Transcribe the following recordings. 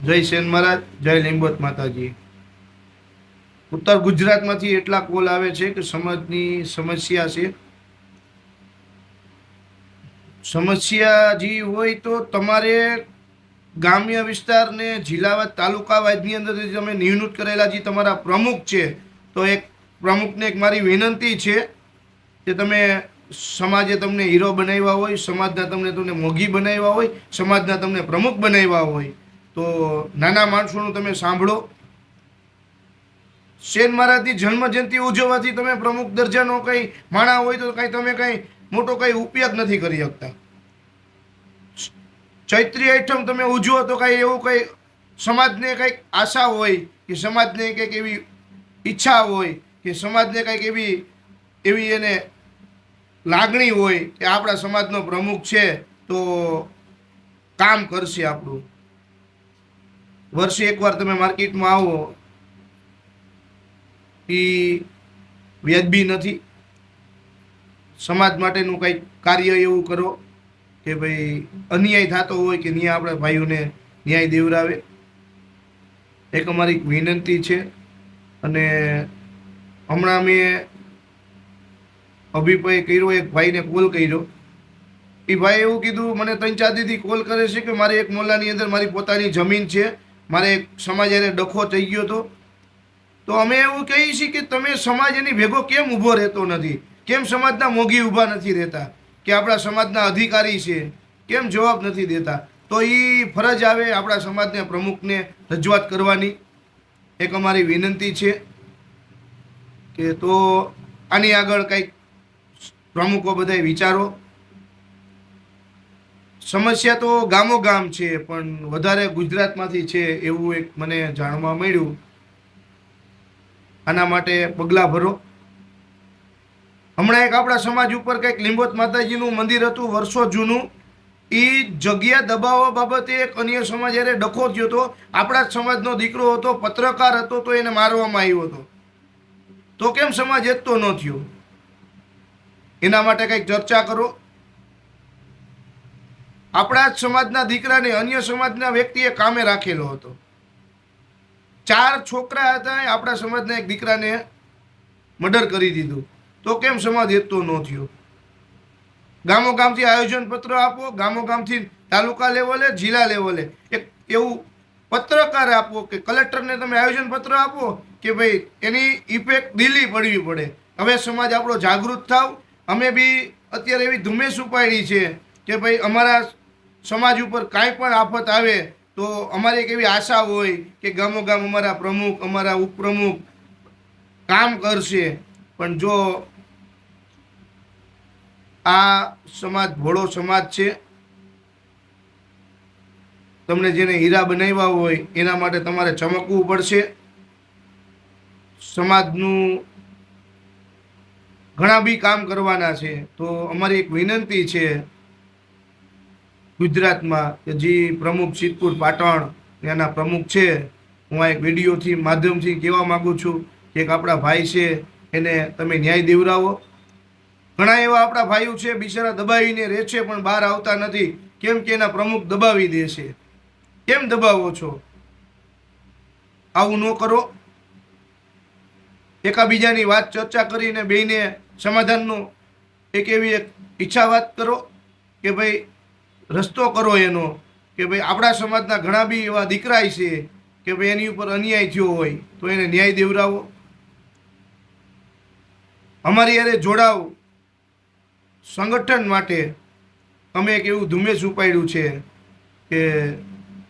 જય સેન મહારાજ, જય લીંબોત માતાજી। ઉત્તર ગુજરાતમાંથી એટલા કોલ આવે છે કે સમાજની સમસ્યા છે। સમસ્યા જે હોય તો તમારે ગ્રામ્ય વિસ્તાર ને જિલ્લા તાલુકા વાઇઝની અંદર તમે નિમણૂક કરેલા જે તમારા પ્રમુખ છે, તો એક પ્રમુખને એક મારી વિનંતી છે કે તમે સમાજે તમને હીરો બનાવ્યા હોય, સમાજના તમને મોગી બનાવ્યા હોય, સમાજના તમને પ્રમુખ બનાવ્યા હોય, તો નાના માણસોનું તમે સાંભળો। સેન મહારાજની જન્મ જયંતિ ઉજવવાથી તમે પ્રમુખ દરજાનો કઈ માણા હોય તો કઈ તમે કઈ મોટો કઈ ઉપયોગ નથી કરી શકતા। ચૈત્રી આઠમ તમે ઉજવો તો કઈ એવું કઈ સમાજને કઈક આશા હોય કે સમાજને કઈક એવી ઈચ્છા હોય કે સમાજને કઈક એવી એને લાગણી હોય કે આપણા સમાજનો પ્રમુખ છે તો કામ કરશે આપણું। વર્ષે એકવાર તમે માર્કેટમાં આવો એ વ્યાજબી નથી। સમાજ માટેનું કંઈક કાર્ય એવું કરો કે ભાઈ અન્યાય થતો હોય કે ત્યાં આપણે ભાઈઓને ન્યાય દેવરાવે। એક અમારી વિનંતી છે। અને હમણાં મેં અભિપ્રાય કર્યો, એક ભાઈને કોલ કર્યો, એ ભાઈ એવું કીધું, મને 3-4 દીથી કોલ કરે છે કે મારે એક મોહલ્લાની અંદર મારી પોતાની જમીન છે, મારે એક સમાજ એને ડખો થઈ ગયો હતો, તો અમે એવું કહીએ છીએ કે તમે સમાજ એની ભેગો કેમ ઊભો રહેતો નથી, કેમ સમાજના મોગી ઊભા નથી રહેતા, કે આપણા સમાજના અધિકારી છે કેમ જવાબ નથી દેતા। તો એ ફરજ આવે આપણા સમાજના પ્રમુખને રજૂઆત કરવાની, એક અમારી વિનંતી છે કે તો આની આગળ કંઈક પ્રમુખો બધાય વિચારો। સમસ્યા તો ગામો ગામ છે, પણ વધારે ગુજરાતમાંથી છે એવું એક મને જાણવા મળ્યું। આના માટે પગલાં ભરો। હમણાં એક આપણા સમાજ ઉપર કંઈક લીંબોત માતાજીનું મંદિર હતું વર્ષો જૂનું, એ જગ્યા દબાવવા બાબતે એક અન્ય સમાજ જ્યારે ડખો થયો હતો, આપણા જ સમાજનો દીકરો હતો, પત્રકાર હતો, તો એને મારવામાં આવ્યો હતો, તો કેમ સમાજ એકતો ન થયો? એના માટે કંઈક ચર્ચા કરો। આપણા જ સમાજના દીકરાને અન્ય સમાજના વ્યક્તિએ કામે રાખેલો હતો, 4 છોકરા હતા, આપણા સમાજના એક દીકરાને મર્ડર કરી દીધું, તો કેમ સમાજ એકતો ન થયો? ગામો ગામથી આયોજન પત્ર આપો, ગામો ગામથી તાલુકા લેવલે, જિલ્લા લેવલે એક એવું પત્રકાર આપો કે કલેક્ટરને તમે આયોજન પત્ર આપો કે ભાઈ એની ઇફેક્ટ દિલ્હી પડવી પડે। હવે સમાજ આપણો જાગૃત થાવ। અમે બી અત્યારે એવી ધુમ્મેશ ઉપાડી છે કે ભાઈ અમારા સમાજ ઉપર કાંઈ પણ આફત આવે તો અમારી એક એવી આશા હોય કે ગામો ગામ અમારા પ્રમુખ, અમારા ઉપપ્રમુખ કામ કરશે। પણ જો આ સમાજ ભોળો સમાજ છે, તમને જેને હીરા બનાવ્યા હોય એના માટે તમારે ચમકવું પડશે। સમાજનું ઘણા બી કામ કરવાના છે, તો અમારી એક વિનંતી છે ગુજરાતમાં કે જે પ્રમુખ સિદ્ધપુર પાટણ ત્યાંના પ્રમુખ છે, હું આ એક વિડીયોથી માધ્યમથી કહેવા માગું છું કે એક આપણા ભાઈ છે એને તમે ન્યાય દેવરાવો। ઘણા એવા આપણા ભાઈઓ છે બિચારા દબાવીને રહે છે પણ બહાર આવતા નથી, કેમ કે એના પ્રમુખ દબાવી દે છે। કેમ દબાવો છો? આવું ન કરો। એકાબીજાની વાત ચર્ચા કરીને બેયને સમાધાનનો એક એવી એક ઈચ્છા વાત કરો કે ભાઈ રસ્તો કરો એનો, કે ભાઈ આપણા સમાજના ઘણા બી એવા દીકરાય છે કે ભાઈ એની ઉપર અન્યાય થયો હોય તો એને ન્યાય દેવરાવો। અમારી યારે જોડાવ સંગઠન માટે અમે એક એવું ધુમ્મેશ ઉપાડ્યું છે કે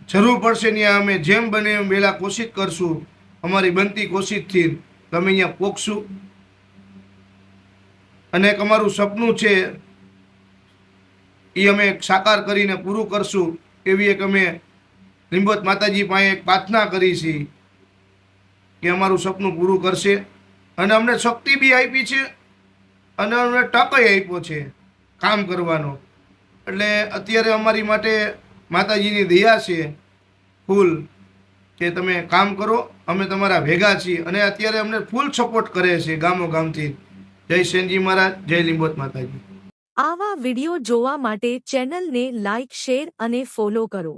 જરૂર પડશે ત્યાં અમે જેમ બને એમ વહેલા કોશિશ કરશું, અમારી બનતી કોશિશથી તમે અહીંયા પોખશું। અને એક અમારું સપનું છે એ અમે સાકાર કરીને પૂરું કરશું, એવી એક અમે લીંબોત માતાજી પાસે એક પ્રાર્થના કરી છે કે અમારું સપનું પૂરું કરશે। અને અમને શક્તિ બી આપી છે અને અમને ટકય આપ્યો છે કામ કરવાનો। એટલે અત્યારે અમારી માટે માતાજીની દયા છે ફૂલ કે તમે કામ કરો, અમે તમારા ભેગા છીએ અને અત્યારે અમને ફૂલ સપોર્ટ કરે છે ગામો ગામથી। જય સેનજી મહારાજ, જય લીંબોત માતાજી। આવા વિડિયો જોવા માટે ચેનલને લાઇક, શેર અને ફોલો કરો।